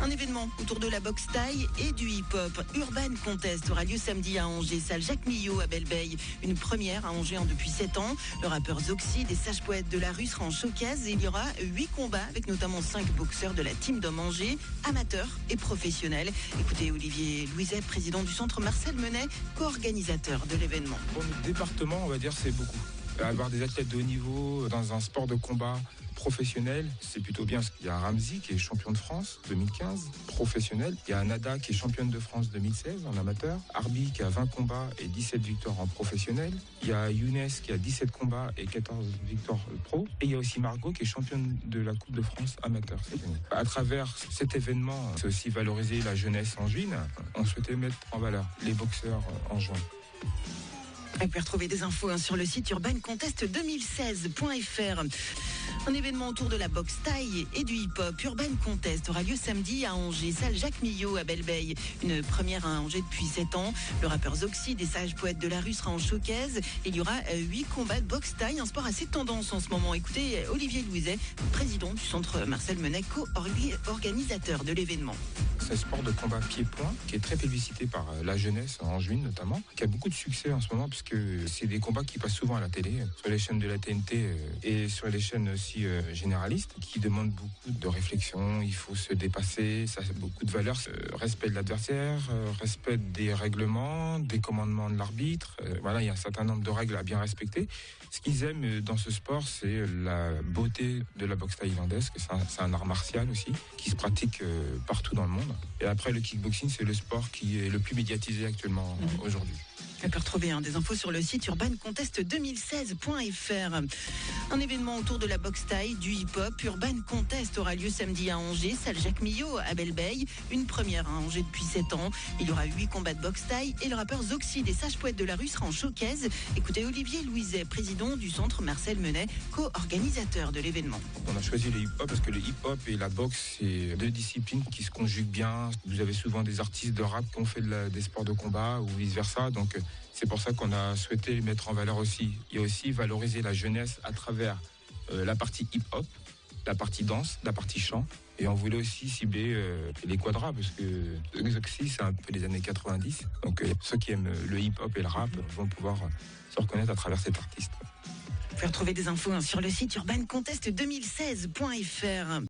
Un événement autour de la boxe thaï et du hip-hop. Urban Contest aura lieu samedi à Angers, salle Jacques Millot à Belle-Beille. Une première à Angers depuis 7 ans. Le rappeur Zoxy, des sages poètes de la rue, sera en showcase et il y aura 8 combats avec notamment 5 boxeurs de la team d'Homme Angers, amateurs et professionnels. Écoutez Olivier Louiset, président du centre Marcel Menet, co-organisateur de l'événement. Pour notre département, on va dire c'est beaucoup. Avoir des athlètes de haut niveau dans un sport de combat professionnel, c'est plutôt bien. Il y a Ramzi qui est champion de France 2015, professionnel. Il y a Nada qui est championne de France 2016 en amateur. Arbi qui a 20 combats et 17 victoires en professionnel. Il y a Younes qui a 17 combats et 14 victoires pro. Et il y a aussi Margot qui est championne de la Coupe de France amateur cette année. À travers cet événement, c'est aussi valoriser la jeunesse angevine. On souhaitait mettre en valeur les boxeurs angevins. Vous pouvez retrouver des infos sur le site urbancontest2016.fr. Un événement autour de la boxe thaï et du hip-hop. Urban Contest aura lieu samedi à Angers, salle Jacques Millot à Belle-Beille. Une première à Angers depuis 7 ans. Le rappeur Zoxy, des sages poètes de la rue, sera en showcase. Il y aura 8 combats de boxe thaï, un sport assez tendance en ce moment. Écoutez Olivier Louiset, président du centre Marcel Menet, co-organisateur de l'événement. C'est un sport de combat pied-point qui est très publicité par la jeunesse angevine notamment, qui a beaucoup de succès en ce moment puisque c'est des combats qui passent souvent à la télé, sur les chaînes de la TNT et sur les chaînes aussi généralistes, qui demandent beaucoup de réflexion. Il faut se dépasser, ça a beaucoup de valeurs, respect de l'adversaire, respect des règlements, des commandements de l'arbitre. Voilà, il y a un certain nombre de règles à bien respecter. Ce qu'ils aiment dans ce sport, c'est la beauté de la boxe thaïlandaise, que c'est un art martial aussi, qui se pratique partout dans le monde. Et après, le kickboxing, c'est le sport qui est le plus médiatisé actuellement aujourd'hui. On peut retrouver des infos sur le site urbancontest2016.fr. Un événement autour de la boxe thaï, du hip-hop. Urban Contest aura lieu samedi à Angers, salle Jacques Millot à Belle-Beille. Une première à Angers depuis 7 ans. Il y aura 8 combats de boxe thaï et le rappeur Zoxy, des sages poètes de la rue, sera en showcase. Écoutez Olivier Louiset, président du centre Marcel Menet, co-organisateur de l'événement. On a choisi le hip-hop parce que le hip-hop et la boxe, c'est deux disciplines qui se conjuguent bien. Vous avez souvent des artistes de rap qui ont fait des sports de combat ou vice-versa. Donc, c'est pour ça qu'on a souhaité mettre en valeur aussi. Et aussi valoriser la jeunesse à travers la partie hip-hop, la partie danse, la partie chant. Et on voulait aussi cibler les quadras parce que Zoxy, c'est un peu les années 90. Donc, ceux qui aiment le hip-hop et le rap vont pouvoir se reconnaître à travers cet artiste. Vous pouvez retrouver des infos sur le site urbancontest2016.fr.